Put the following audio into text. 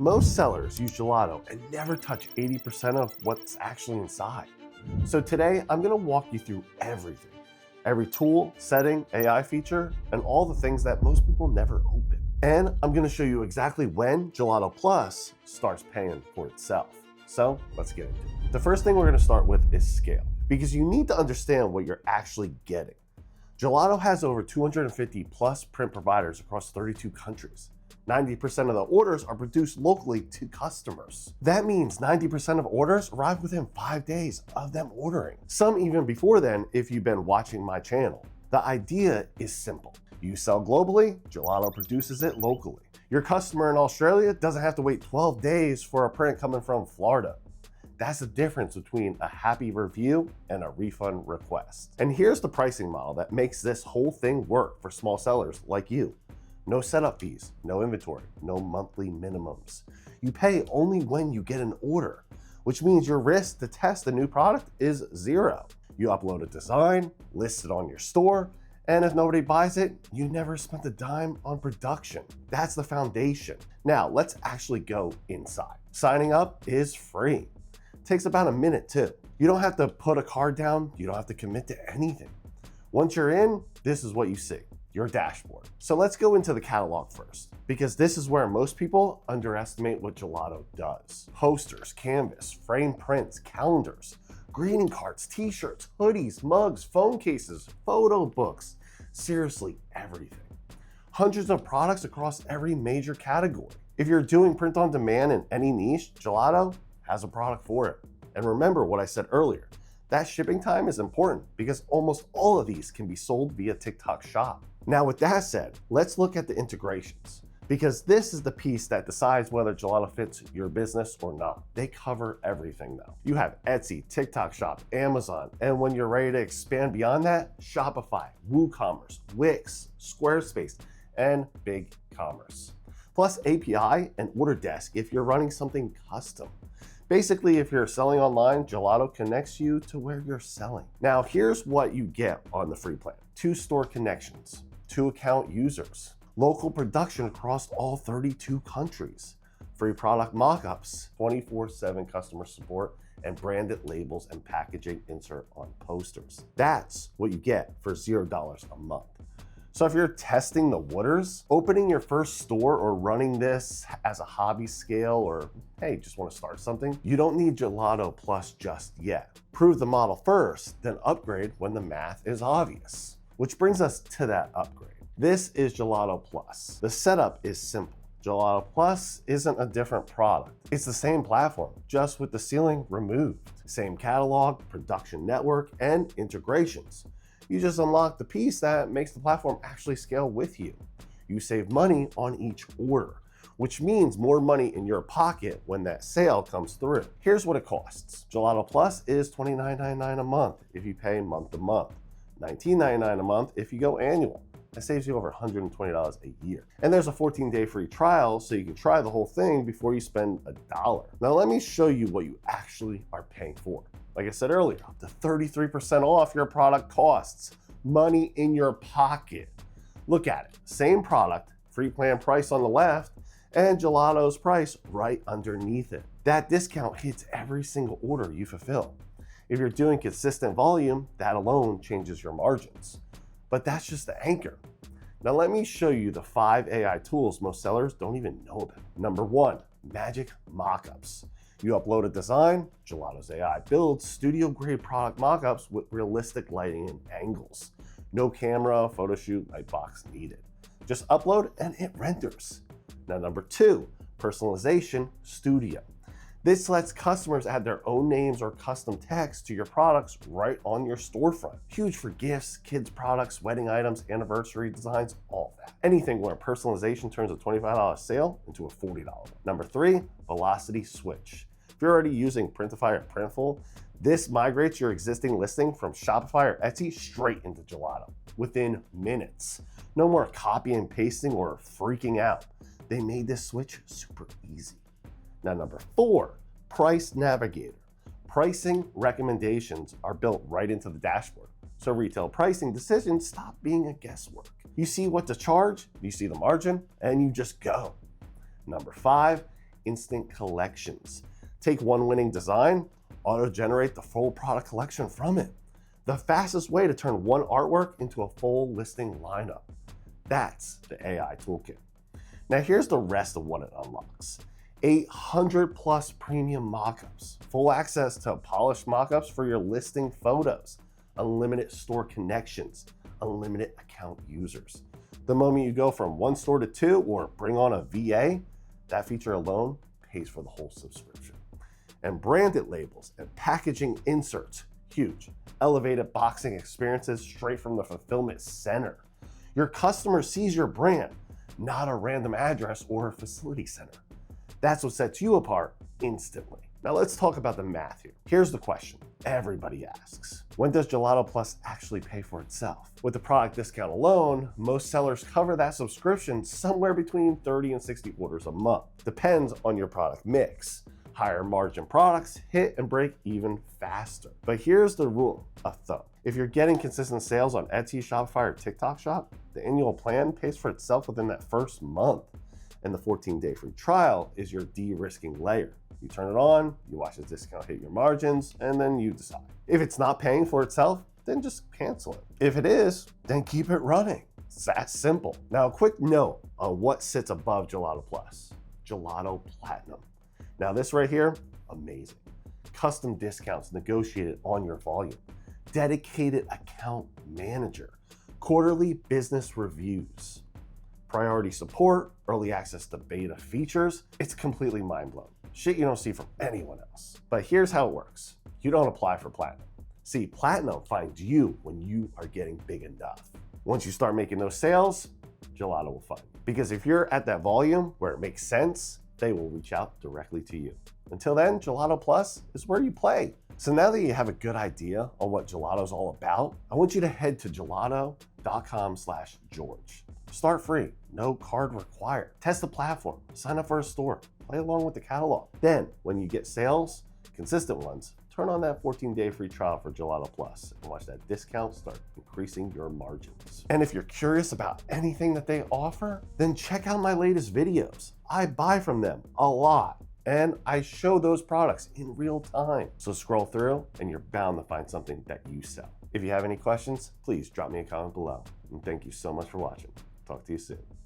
Most sellers use Gelato and never touch 80% of what's actually inside. So today, I'm gonna walk you through everything. Every tool, setting, AI feature, and all the things that most people never open. And I'm gonna show you exactly when Gelato Plus starts paying for itself. So let's get into it. The first thing we're gonna start with is scale, because you need to understand what you're actually getting. Gelato has over 250 plus print providers across 32 countries. 90% of the orders are produced locally to customers. That means 90% of orders arrive within 5 days of them ordering. Some even before then if you've been watching my channel. The idea is simple. You sell globally, Gelato produces it locally. Your customer in Australia doesn't have to wait 12 days for a print coming from Florida. That's the difference between a happy review and a refund request. And here's the pricing model that makes this whole thing work for small sellers like you. No setup fees, no inventory, no monthly minimums. You pay only when you get an order, which means your risk to test a new product is zero. You upload a design, list it on your store, and if nobody buys it, you never spent a dime on production. That's the foundation. Now, let's actually go inside. Signing up is free. Takes about a minute too. You don't have to put a card down, you don't have to commit to anything. Once you're in, this is what you see. Your dashboard. So let's go into the catalog first, because this is where most people underestimate what Gelato does. Posters, canvas, frame prints, calendars, greeting cards, t-shirts, hoodies, mugs, phone cases, photo books, seriously everything. Hundreds of products across every major category. If you're doing print on demand in any niche, Gelato has a product for it. And remember what I said earlier, that shipping time is important because almost all of these can be sold via TikTok Shop. Now with that said, let's look at the integrations, because this is the piece that decides whether Gelato fits your business or not. They cover everything though. You have Etsy, TikTok Shop, Amazon, and when you're ready to expand beyond that, Shopify, WooCommerce, Wix, Squarespace, and BigCommerce. Plus API and order desk if you're running something custom. Basically, if you're selling online, Gelato connects you to where you're selling. Now, here's what you get on the free plan. 2 store connections, 2 account users, local production across all 32 countries, free product mockups, 24/7 customer support, and branded labels and packaging insert on posters. That's what you get for $0 a month. So if you're testing the waters, opening your first store or running this as a hobby scale, or hey, just want to start something, you don't need Gelato Plus just yet. Prove the model first, then upgrade when the math is obvious. Which brings us to that upgrade. This is Gelato Plus. The setup is simple. Gelato Plus isn't a different product. It's the same platform, just with the ceiling removed. Same catalog, production network, and integrations. You just unlock the piece that makes the platform actually scale with you. You save money on each order, which means more money in your pocket when that sale comes through. Here's what it costs. Gelato Plus is $29.99 a month if you pay month to month, $19.99 a month if you go annual. That saves you over $120 a year. And there's a 14-day free trial so you can try the whole thing before you spend $1. Now let me show you what you actually are paying for. Like I said earlier, up to 33% off your product costs. Money in your pocket. Look at it, same product, free plan price on the left, and Gelato's price right underneath it. That discount hits every single order you fulfill. If you're doing consistent volume, that alone changes your margins. But that's just the anchor. Now let me show you the 5 AI tools most sellers don't even know about. Number 1, magic mockups. You upload a design, Gelato's AI builds studio-grade product mockups with realistic lighting and angles. No camera, photo shoot, light box needed. Just upload and it renders. Now number 2, personalization studio. This lets customers add their own names or custom text to your products right on your storefront. Huge for gifts, kids products, wedding items, anniversary designs, all that. Anything where personalization turns a $25 sale into a $40 one. Number 3, velocity switch. If you're already using Printify or Printful, this migrates your existing listing from Shopify or Etsy straight into Gelato within minutes. No more copy and pasting or freaking out. They made this switch super easy. Now, number 4, Price Navigator. Pricing recommendations are built right into the dashboard, so retail pricing decisions stop being a guesswork. You see what to charge, you see the margin, and you just go. Number 5, instant collections. Take one winning design, auto-generate the full product collection from it. The fastest way to turn one artwork into a full listing lineup. That's the AI toolkit. Now here's the rest of what it unlocks. 800 plus premium mockups, full access to polished mockups for your listing photos, unlimited store connections, unlimited account users. The moment you go from one store to two or bring on a VA, that feature alone pays for the whole subscription. And branded labels and packaging inserts, huge. Elevated boxing experiences straight from the fulfillment center. Your customer sees your brand, not a random address or facility center. That's what sets you apart instantly. Now let's talk about the math here. Here's the question everybody asks. When does Gelato Plus actually pay for itself? With the product discount alone, most sellers cover that subscription somewhere between 30 and 60 orders a month. Depends on your product mix. Higher margin products hit and break even faster. But here's the rule of thumb. If you're getting consistent sales on Etsy, Shopify, or TikTok Shop, the annual plan pays for itself within that first month. And the 14-day free trial is your de-risking layer. You turn it on, you watch the discount hit your margins, and then you decide. If it's not paying for itself, then just cancel it. If it is, then keep it running. It's that simple. Now, a quick note on what sits above Gelato Plus. Gelato Platinum. Now this right here, amazing. Custom discounts negotiated on your volume. Dedicated account manager. Quarterly business reviews. Priority support, early access to beta features. It's completely mind-blowing. Shit you don't see from anyone else. But here's how it works. You don't apply for Platinum. See, Platinum finds you when you are getting big enough. Once you start making those sales, Gelato will find you. Because if you're at that volume where it makes sense, they will reach out directly to you. Until then, Gelato Plus is where you play. So now that you have a good idea on what Gelato's all about, I want you to head to gelato.com/George. Start free, no card required. Test the platform, sign up for a store, play along with the catalog. Then, when you get sales, consistent ones, turn on that 14-day free trial for Gelato Plus and watch that discount start increasing your margins. And if you're curious about anything that they offer, then check out my latest videos. I buy from them a lot, and I show those products in real time. So scroll through and you're bound to find something that you sell. If you have any questions, please drop me a comment below. And thank you so much for watching. Talk to you soon.